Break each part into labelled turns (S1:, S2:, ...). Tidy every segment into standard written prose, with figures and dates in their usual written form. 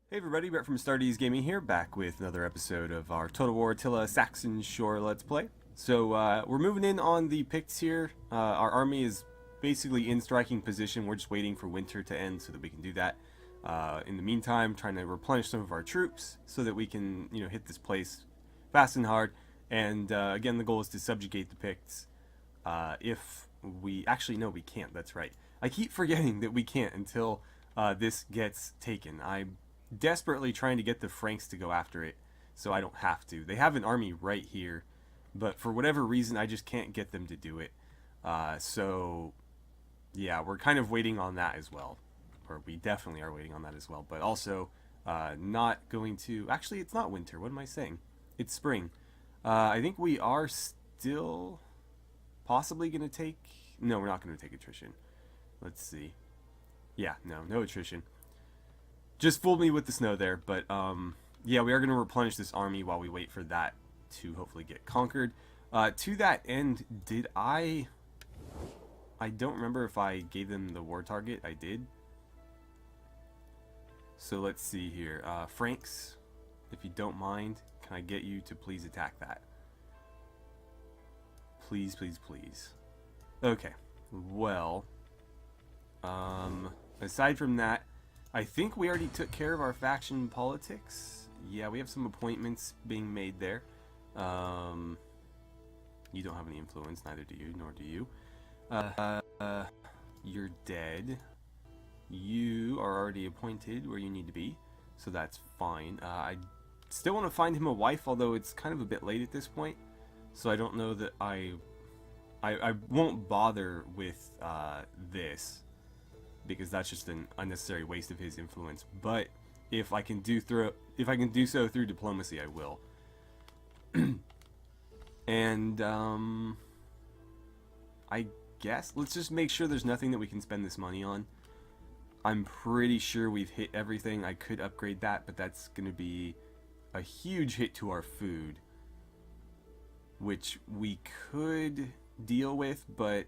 S1: Hey everybody, Brett from AstartesGaming here, back with another episode of our Total War Attila Saxon Shore Let's Play. So we're moving in on the Picts here. Our army is basically in striking position. We're just waiting for winter to end so that we can do that. In the meantime, trying to replenish some of our troops so that we can, hit this place fast and hard. And again, the goal is to subjugate the Picts. If we actually no, we can't. That's right. I keep forgetting that we can't until this gets taken. I'm desperately trying to get the Franks to go after it so I don't have to. They have an army right here, but for whatever reason I just can't get them to do it. So yeah, we're kind of waiting on that as well. Or we definitely are waiting on that as well. But also not going to... Actually, it's not winter. What am I saying? It's spring. I think we are still possibly going to take... No, we're not going to take attrition. Let's see. Yeah, no attrition. Just fooled me with the snow there, but yeah, we are going to replenish this army while we wait for that to hopefully get conquered. To that end, did I don't remember if I gave them the war target. I did. So let's see here. Franks, if you don't mind, can I get you to please attack that? Please, please, please. Okay. Well, aside from that, I think we already took care of our faction politics. Yeah, we have some appointments being made there. You don't have any influence, neither do you, nor do you. You're dead. You are already appointed where you need to be, so that's fine. I still want to find him a wife, although it's kind of a bit late at this point. So I don't know that I won't bother with this, because that's just an unnecessary waste of his influence. But if I can do so through diplomacy, I will. And I guess let's just make sure there's nothing that we can spend this money on. I'm pretty sure we've hit everything. I could upgrade that, but that's going to be a huge hit to our food, which we could deal with, but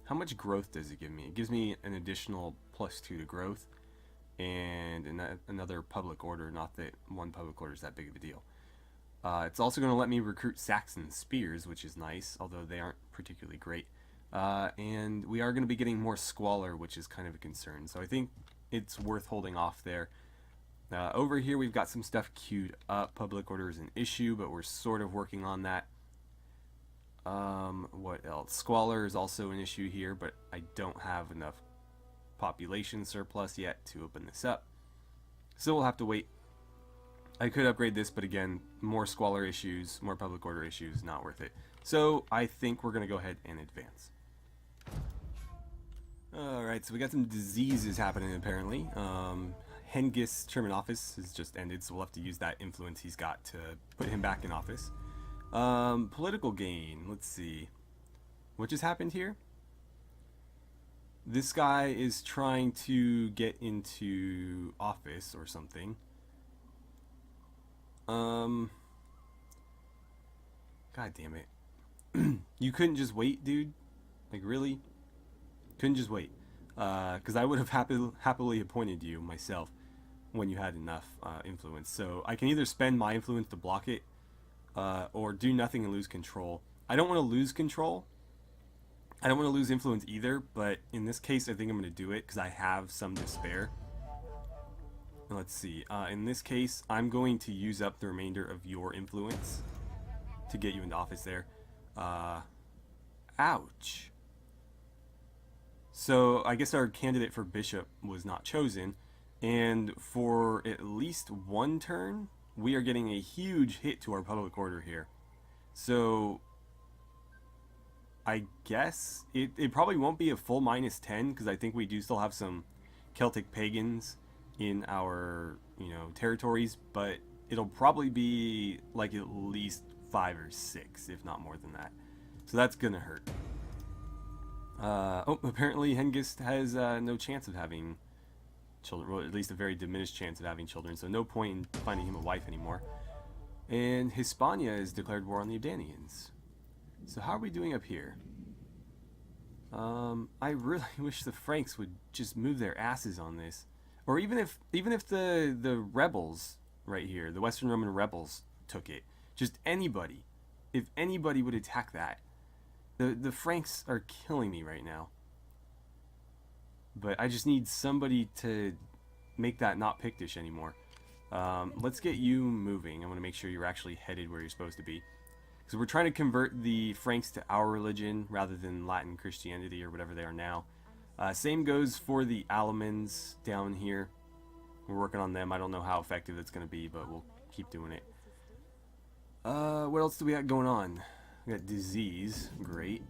S1: how much growth does it give me? It gives me an additional +2 to growth and another public order. Not that one public order is that big of a deal. It's also going to let me recruit Saxon spears, which is nice, although they aren't particularly great. And we are going to be getting more squalor, which is kind of a concern. So I think it's worth holding off there. Over here we've got some stuff queued up. Public order is an issue, but we're sort of working on that. What else? Squalor is also an issue here, but I don't have enough population surplus yet to open this up. So we'll have to wait. I could upgrade this, but again, more squalor issues, more public order issues, not worth it. So I think we're going to go ahead and advance. Alright, so we got some diseases happening apparently. Hengist's term in office has just ended, so we'll have to use that influence he's got to put him back in office. Political gain. Let's see. What just happened here? This guy is trying to get into office or something. God damn it. You couldn't just wait, dude? Like, really? Couldn't just wait. Because I would have happily appointed you myself when you had enough influence. So I can either spend my influence to block it, or do nothing and lose control. I don't want to lose control. I don't want to lose influence either, but in this case I think I'm going to do it because I have some to spare. Let's see. In this case, I'm going to use up the remainder of your influence to get you into office there. Ouch. So I guess our candidate for bishop was not chosen, and for at least one turn, we are getting a huge hit to our public order here. So I guess it probably won't be a full -10, because I think we do still have some Celtic pagans in our territories, but it'll probably be like at least 5 or 6, if not more than that. So that's gonna hurt. Oh, apparently Hengist has no chance of having children, well, at least a very diminished chance of having children, so no point in finding him a wife anymore. And Hispania has declared war on the Abdanians. So how are we doing up here? I really wish the Franks would just move their asses on this. Or even if the rebels right here, the Western Roman rebels took it, just anybody, if anybody would attack that, the Franks are killing me right now. But I just need somebody to make that not Pictish anymore. Let's get you moving. I want to make sure you're actually headed where you're supposed to be. Because we're trying to convert the Franks to our religion rather than Latin Christianity or whatever they are now. Same goes for the Alamans down here. We're working on them. I don't know how effective it's going to be, but we'll keep doing it. What else do we got going on? We got disease. Great.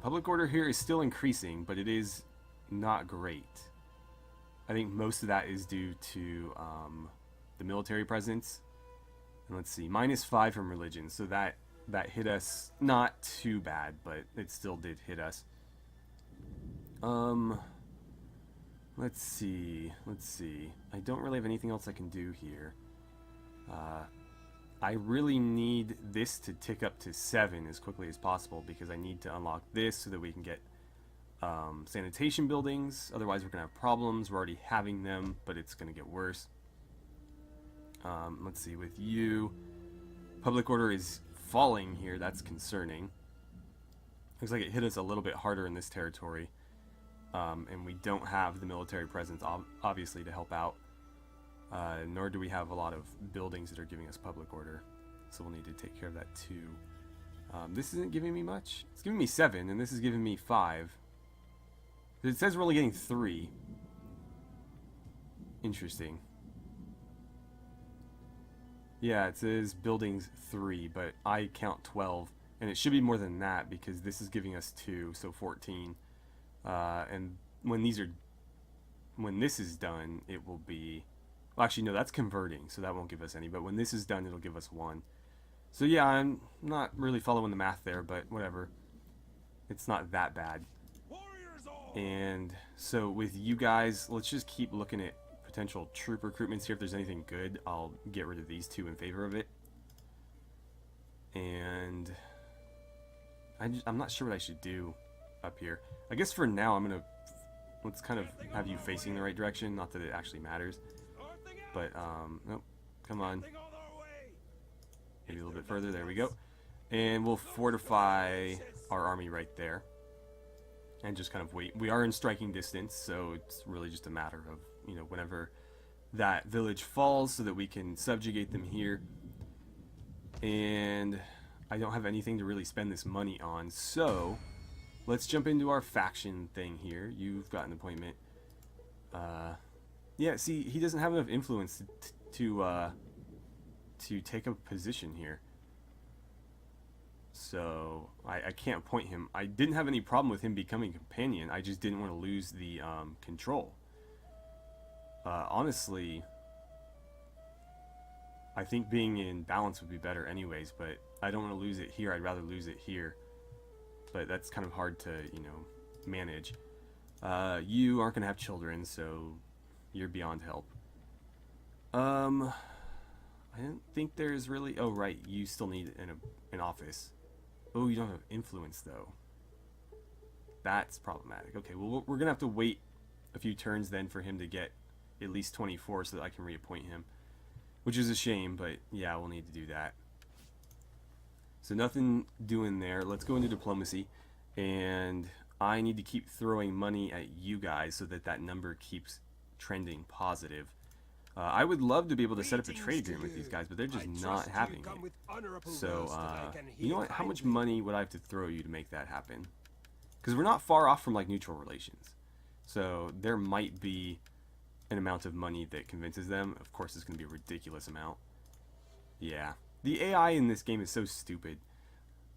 S1: Public order here is still increasing, but it is not great. I think most of that is due to the military presence. And let's see, -5 from religion, so that hit us not too bad, but it still did hit us. Let's see. I don't really have anything else I can do here. I really need this to tick up to 7 as quickly as possible because I need to unlock this so that we can get sanitation buildings. Otherwise we're going to have problems. We're already having them, but it's going to get worse. Let's see, with you, public order is falling here. That's concerning. Looks like it hit us a little bit harder in this territory. And we don't have the military presence, obviously, to help out. Nor do we have a lot of buildings that are giving us public order. So we'll need to take care of that too. This isn't giving me much. It's giving me 7, and this is giving me 5. It says we're only getting 3. Interesting. Yeah, it says buildings 3, but I count 12. And it should be more than that because this is giving us 2, so 14. And when this is done, it will be... Well, actually, no, that's converting, so that won't give us any. But when this is done, it'll give us 1. So yeah, I'm not really following the math there, but whatever. It's not that bad. And so with you guys, let's just keep looking at potential troop recruitments here. If there's anything good, I'll get rid of these 2 in favor of it. And I'm not sure what I should do up here. I guess for now, let's kind of have you facing the right direction. Not that it actually matters. But, nope, come on. Maybe a little bit further, there we go. And we'll fortify our army right there. And just kind of wait. We are in striking distance, so it's really just a matter of, you know, whenever that village falls so that we can subjugate them here. And I don't have anything to really spend this money on, so let's jump into our faction thing here. You've got an appointment. Yeah, see, he doesn't have enough influence to take a position here. So, I can't appoint him. I didn't have any problem with him becoming a companion. I just didn't want to lose the control. Honestly, I think being in balance would be better anyways, but I don't want to lose it here. I'd rather lose it here. But that's kind of hard to, you know, manage. You aren't going to have children, so you're beyond help. I don't think there's really... Oh, right, you still need an office. Oh, you don't have influence, though. That's problematic. Okay, well, we're going to have to wait a few turns then for him to get at least 24 so that I can reappoint him. Which is a shame, but yeah, we'll need to do that. So nothing doing there. Let's go into diplomacy. And I need to keep throwing money at you guys so that that number keeps trending positive. I would love to be able to set up a trade agreement with these guys, but they're just not having it. So, you know what? How much money would I have to throw you to make that happen? Because we're not far off from, like, neutral relations. So, there might be an amount of money that convinces them. Of course, it's going to be a ridiculous amount. Yeah. The AI in this game is so stupid.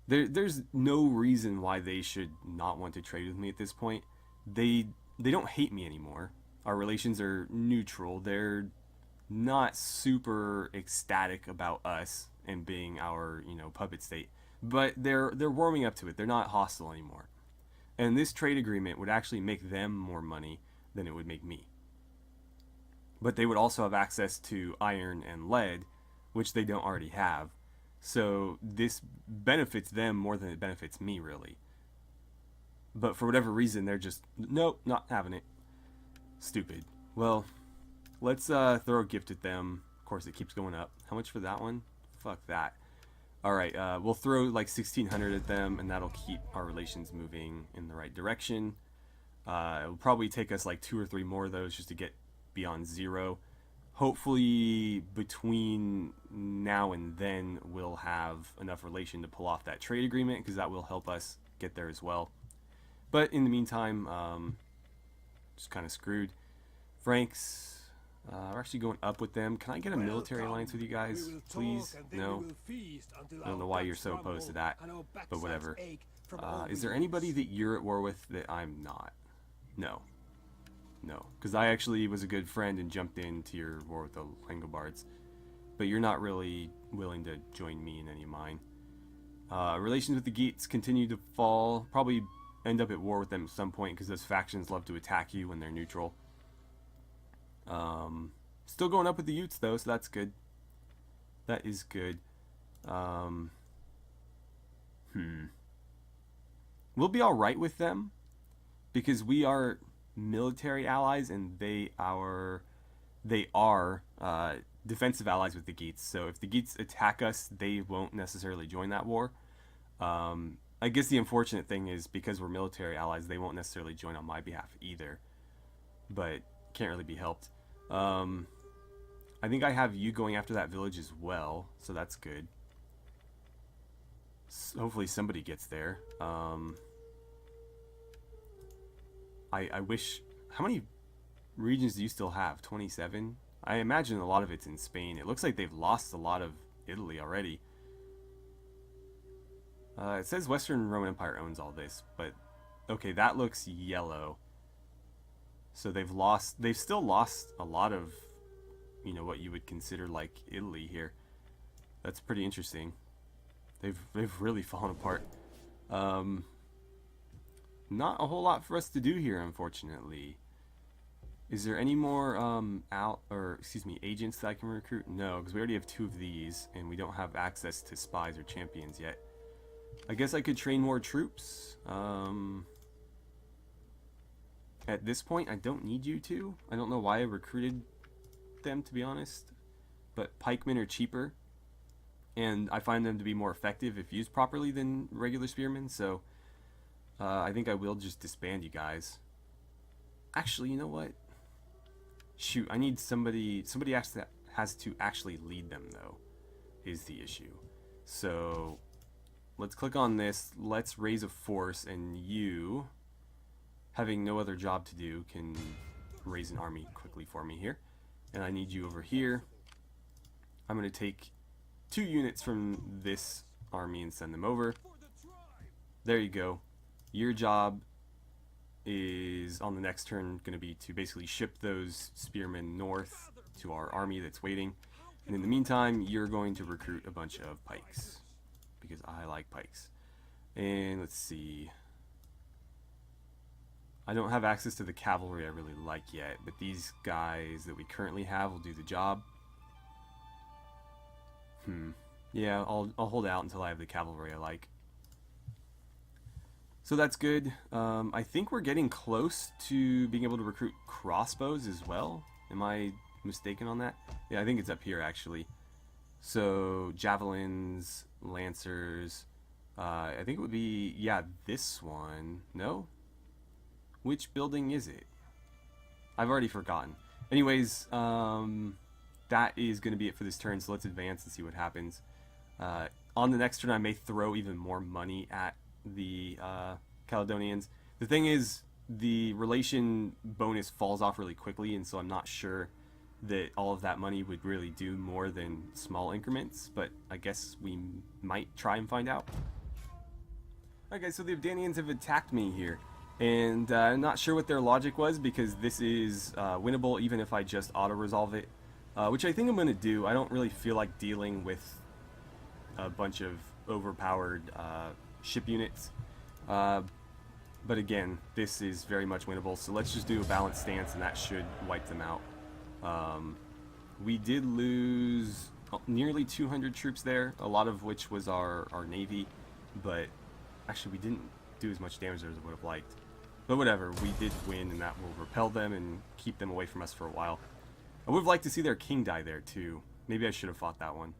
S1: There's no reason why they should not want to trade with me at this point. They don't hate me anymore. Our relations are neutral. They're not super ecstatic about us and being our, you know, puppet state, but they're warming up to it. They're not hostile anymore. And this trade agreement would actually make them more money than it would make me. But they would also have access to iron and lead, which they don't already have. So this benefits them more than it benefits me, really. But for whatever reason, they're just, nope, not having it. Stupid. Well, let's throw a gift at them. Of course, it keeps going up. How much for that one? Fuck that. Alright, we'll throw like 1,600 at them, and that'll keep our relations moving in the right direction. It'll probably take us like 2 or 3 more of those just to get beyond 0. Hopefully, between now and then, we'll have enough relation to pull off that trade agreement, because that will help us get there as well. But in the meantime, just kind of screwed. Franks, we're actually going up with them. Can I get a military alliance with you guys, please? No. I don't know why you're so opposed to that, but whatever. Is there anybody that you're at war with that I'm not? No. No, because I actually was a good friend and jumped into your war with the Langobards. But you're not really willing to join me in any of mine. Relations with the Geats continue to fall. Probably end up at war with them at some point, because those factions love to attack you when they're neutral. Still going up with the Utes though, so that's good. That is good. We'll be alright with them, because we are military allies, and they are defensive allies with the Geats. So if the Geats attack us, they won't necessarily join that war. I guess the unfortunate thing is, because we're military allies, they won't necessarily join on my behalf either. But can't really be helped. I think I have you going after that village as well, so that's good. Hopefully somebody gets there. I wish... How many regions do you still have? 27? I imagine a lot of it's in Spain. It looks like they've lost a lot of Italy already. It says Western Roman Empire owns all this, but... Okay, that looks yellow. So they've still lost a lot of, you know, what you would consider like Italy here. That's pretty interesting. They've really fallen apart. Not a whole lot for us to do here, unfortunately. Is there any more agents that I can recruit? No, because we already have 2 of these, and we don't have access to spies or champions yet. I guess I could train more troops. At this point, I don't need you to. I don't know why I recruited them, to be honest. But pikemen are cheaper, and I find them to be more effective if used properly than regular spearmen, so I think I will just disband you guys. Actually, you know what? Shoot, I need somebody has to actually lead them, though, is the issue. So let's click on this. Let's raise a force, and you, having no other job to do, can raise an army quickly for me here. And I need you over here. I'm going to take 2 units from this army and send them over. There you go. Your job is, on the next turn, going to be to basically ship those spearmen north to our army that's waiting. And in the meantime, you're going to recruit a bunch of pikes, because I like pikes. And let's see. I don't have access to the cavalry I really like yet, but these guys that we currently have will do the job. Yeah, I'll hold out until I have the cavalry I like. So that's good. I think we're getting close to being able to recruit crossbows as well. Am I mistaken on that? Yeah, I think it's up here actually. So javelins, lancers. I think it would be, yeah, this one. No? Which building is it? I've already forgotten. Anyways, that is going to be it for this turn, so let's advance and see what happens. On the next turn, I may throw even more money at the Caledonians. The thing is, the relation bonus falls off really quickly, and so I'm not sure that all of that money would really do more than small increments, but I guess we might try and find out. Alright guys, so the Abdanians have attacked me here, and I'm not sure what their logic was, because this is winnable even if I just auto-resolve it, which I think I'm going to do. I don't really feel like dealing with a bunch of overpowered ship units, but again, this is very much winnable, so let's just do a balanced stance, and that should wipe them out. We did lose nearly 200 troops there, a lot of which was our navy, but actually we didn't do as much damage as I would have liked. But whatever, we did win, and that will repel them and keep them away from us for a while. I would have liked to see their king die there, too. Maybe I should have fought that one.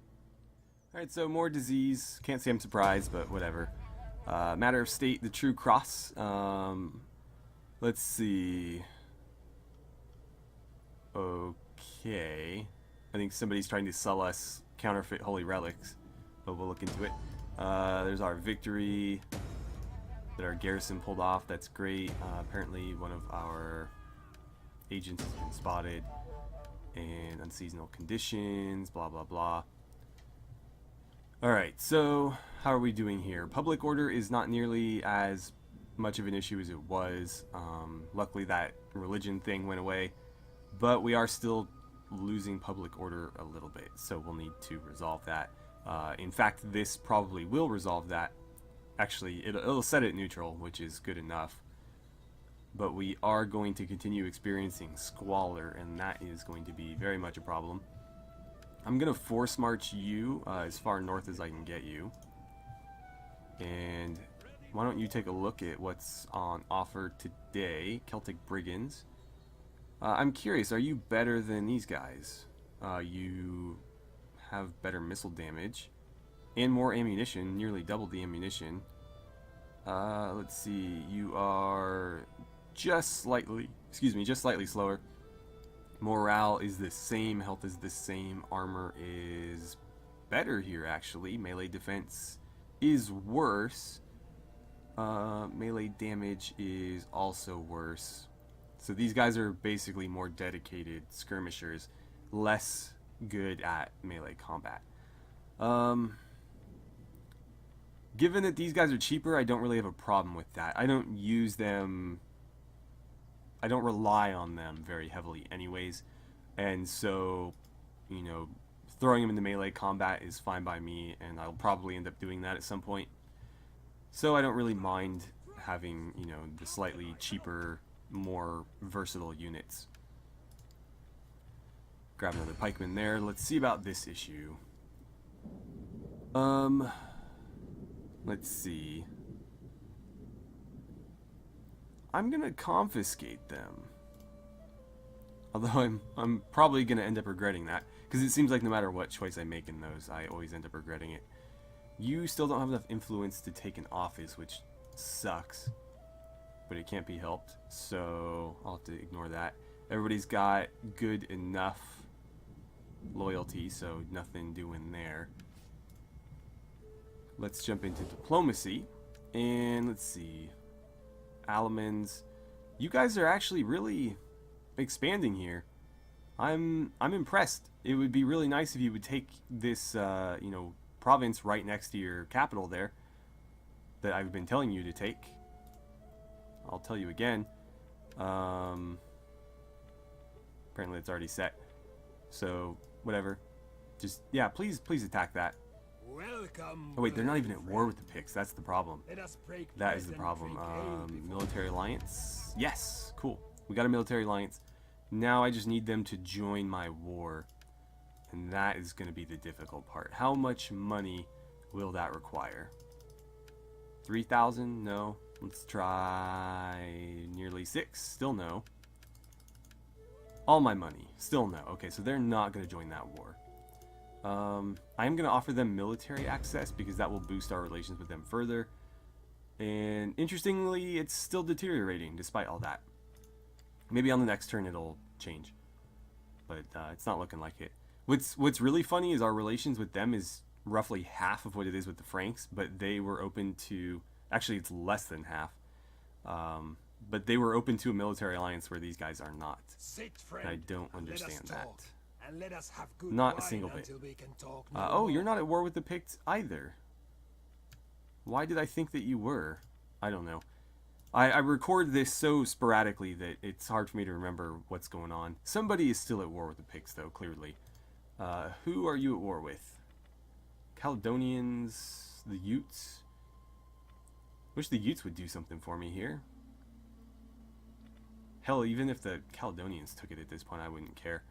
S1: Alright, so more disease. Can't say I'm surprised, but whatever. Matter of state, the true cross. Let's see. Okay. I think somebody's trying to sell us counterfeit holy relics, but we'll look into it. There's our victory that our garrison pulled off. That's great. Apparently one of our agents has been spotted. And unseasonal conditions, blah blah blah. Alright, so how are we doing here? Public order is not nearly as much of an issue as it was. Luckily that religion thing went away, but we are still losing public order a little bit, so we'll need to resolve that. In fact, this probably will resolve that. Actually, it'll set it neutral, which is good enough. But we are going to continue experiencing squalor, and that is going to be very much a problem. I'm going to force march you as far north as I can get you. And why don't you take a look at what's on offer today? Celtic Brigands. I'm curious, are you better than these guys? You have better missile damage and more ammunition, nearly double the ammunition. Let's see, you are just slightly slower. Morale is the same, health is the same, armor is better here actually. Melee defense is worse. Melee damage is also worse. So these guys are basically more dedicated skirmishers, less good at melee combat. Given that these guys are cheaper, I don't really have a problem with that. I don't use them, I don't rely on them very heavily anyways, and so, you know, throwing them into melee combat is fine by me, and I'll probably end up doing that at some point. So I don't really mind having, you know, the slightly cheaper, more versatile units. Grab another pikeman there. Let's see about this issue. Let's see. I'm gonna confiscate them. Although I'm probably gonna end up regretting that, because it seems like no matter what choice I make in those, I always end up regretting it. You still don't have enough influence to take an office, which sucks, but it can't be helped, so I'll have to ignore that. Everybody's got good enough loyalty, so nothing doing there. Let's jump into diplomacy, and let's see. Alamans, you guys are actually really expanding here. I'm impressed. It would be really nice if you would take this you know, province right next to your capital there that I've been telling you to take. I'll tell you again. Apparently it's already set, so whatever. Just, yeah, please attack that.
S2: Welcome.
S1: Oh wait, they're not even at war with the Picts. That's the problem. That is the problem. Military alliance. Yes, cool. We got a military alliance. Now I just need them to join my war, and that is going to be the difficult part. How much money will that require? 3,000? No. Let's try nearly 6. Still no. All my money. Still no. Okay, so they're not going to join that war. I'm going to offer them military access because that will boost our relations with them further. And interestingly, it's still deteriorating despite all that. Maybe on the next turn it'll change, but it's not looking like it. What's really funny is our relations with them is roughly half of what it is with the Franks, but they were open to, actually it's less than half, but they were open to a military alliance where these guys are not. And I don't understand that.
S2: And let us have good
S1: Not a single bit. Oh, you're not at war with the Picts either. Why did I think that you were? I don't know. I record this so sporadically that it's hard for me to remember what's going on. Somebody is still at war with the Picts, though, clearly. Who are you at war with? Caledonians, the Utes? Wish the Utes would do something for me here. Hell, even if the Caledonians took it at this point, I wouldn't care.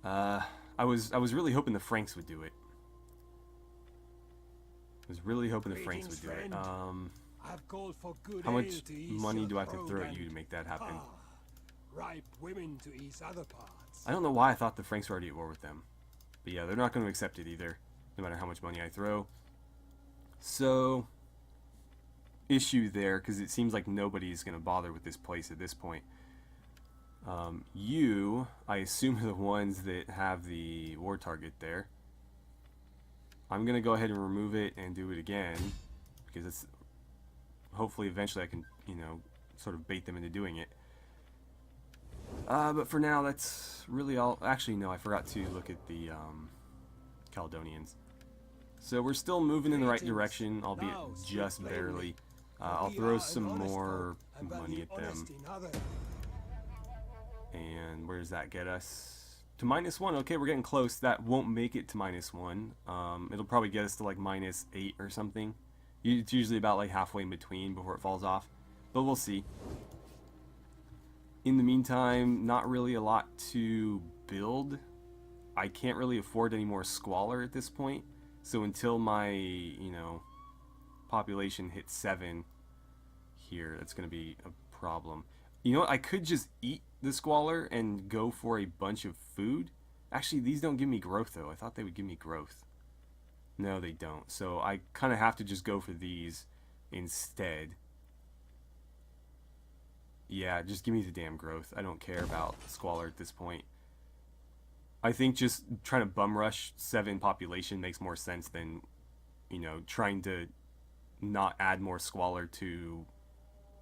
S1: I was really hoping the Franks would do it. I was really hoping the Franks would do it.
S2: I've called for good
S1: How
S2: ale
S1: much
S2: to ease
S1: money
S2: your
S1: do I have to
S2: throat
S1: throw at
S2: and,
S1: you to make that happen?
S2: ripe women to ease other parts.
S1: I don't know why I thought the Franks were already at war with them. But yeah, they're not going to accept it either, no matter how much money I throw. So, issue there, because it seems like nobody's going to bother with this place at this point. You, I assume, are the ones that have the war target there. I'm going to go ahead and remove it and do it again, because it's hopefully eventually I can, you know, sort of bait them into doing it. But for now, that's really all. Actually, no, I forgot to look at the Caledonians. So we're still moving in the right direction, albeit just barely. I'll throw some more money at them. And where does that get us? To -1. Okay, we're getting close. That won't make it to -1. It'll probably get us to like -8 or something. It's usually about like halfway in between before it falls off. But we'll see. In the meantime, not really a lot to build. I can't really afford any more squalor at this point. So until my, you know, population hits 7 here, that's going to be a problem. You know what? I could just eat the squalor and go for a bunch of food. Actually, these don't give me growth, though. I thought they would give me growth. No, they don't. So I kind of have to just go for these instead. Yeah, just give me the damn growth. I don't care about squalor at this point. I think just trying to bum rush 7 population makes more sense than, you know, trying to not add more squalor to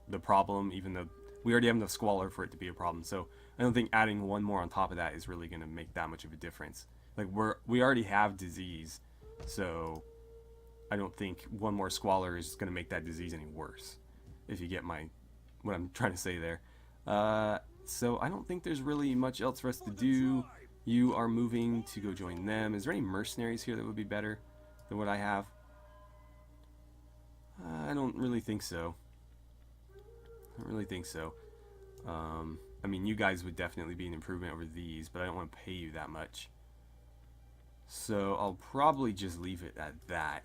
S1: the problem, even though we already have enough squalor for it to be a problem. So I don't think adding one more on top of that is really going to make that much of a difference. Like, we already have disease, so I don't think one more squalor is going to make that disease any worse, if you get what I'm trying to say there. So I don't think there's really much else for us to do. You are moving to go join them. Is there any mercenaries here that would be better than what I have? I don't really think so. I don't really think so. I mean, you guys would definitely be an improvement over these, but I don't want to pay you that much. So I'll probably just leave it at that.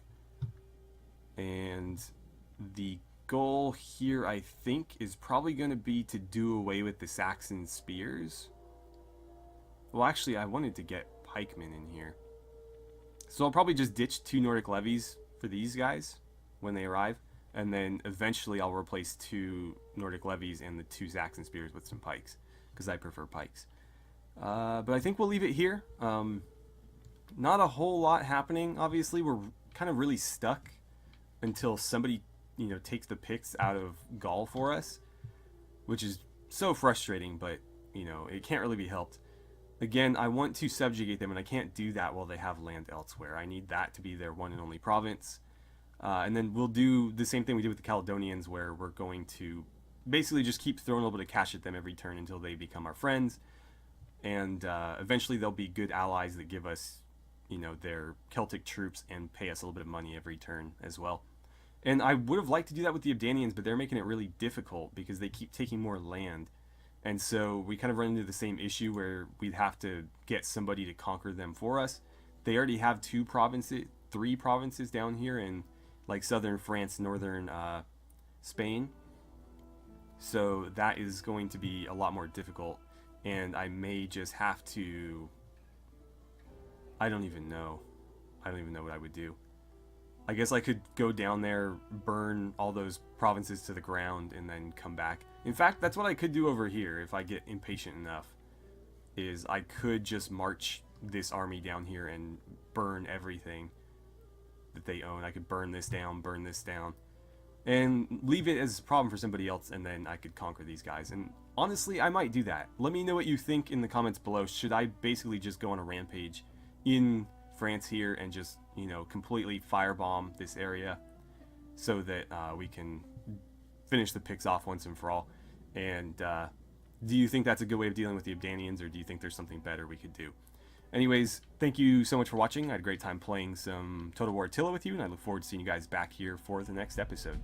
S1: And the goal here, I think, is probably going to be to do away with the Saxon spears. Well, actually, I wanted to get pikemen in here. So I'll probably just ditch 2 Nordic levies for these guys when they arrive. And then eventually I'll replace 2 Nordic levies and the 2 Saxon spears with some pikes, because I prefer pikes. But I think we'll leave it here. Not a whole lot happening. Obviously, we're kind of really stuck until somebody, you know, takes the Picts out of Gaul for us, which is so frustrating, but, you know, it can't really be helped. Again, I want to subjugate them, and I can't do that while they have land elsewhere. I need that to be their one and only province. And then we'll do the same thing we did with the Caledonians, where we're going to basically just keep throwing a little bit of cash at them every turn until they become our friends. And eventually they'll be good allies that give us, you know, their Celtic troops and pay us a little bit of money every turn as well. And I would have liked to do that with the Abdanians, but they're making it really difficult because they keep taking more land. And so we kind of run into the same issue where we'd have to get somebody to conquer them for us. They already have 3 provinces down here in like southern France, northern Spain. So that is going to be a lot more difficult. And I may just have to... I don't even know what I would do. I guess I could go down there, burn all those provinces to the ground, and then come back. In fact, that's what I could do over here if I get impatient enough. Is I could just march this army down here and burn everything that they own. I could burn this down, and leave it as a problem for somebody else, and then I could conquer these guys. And honestly, I might do that. Let me know what you think in the comments below. Should I basically just go on a rampage in France here and just, you know, completely firebomb this area so that we can finish the Picts off once and for all? And do you think that's a good way of dealing with the Abdanians, or do you think there's something better we could do? Anyways, thank you so much for watching. I had a great time playing some Total War Attila with you, and I look forward to seeing you guys back here for the next episode.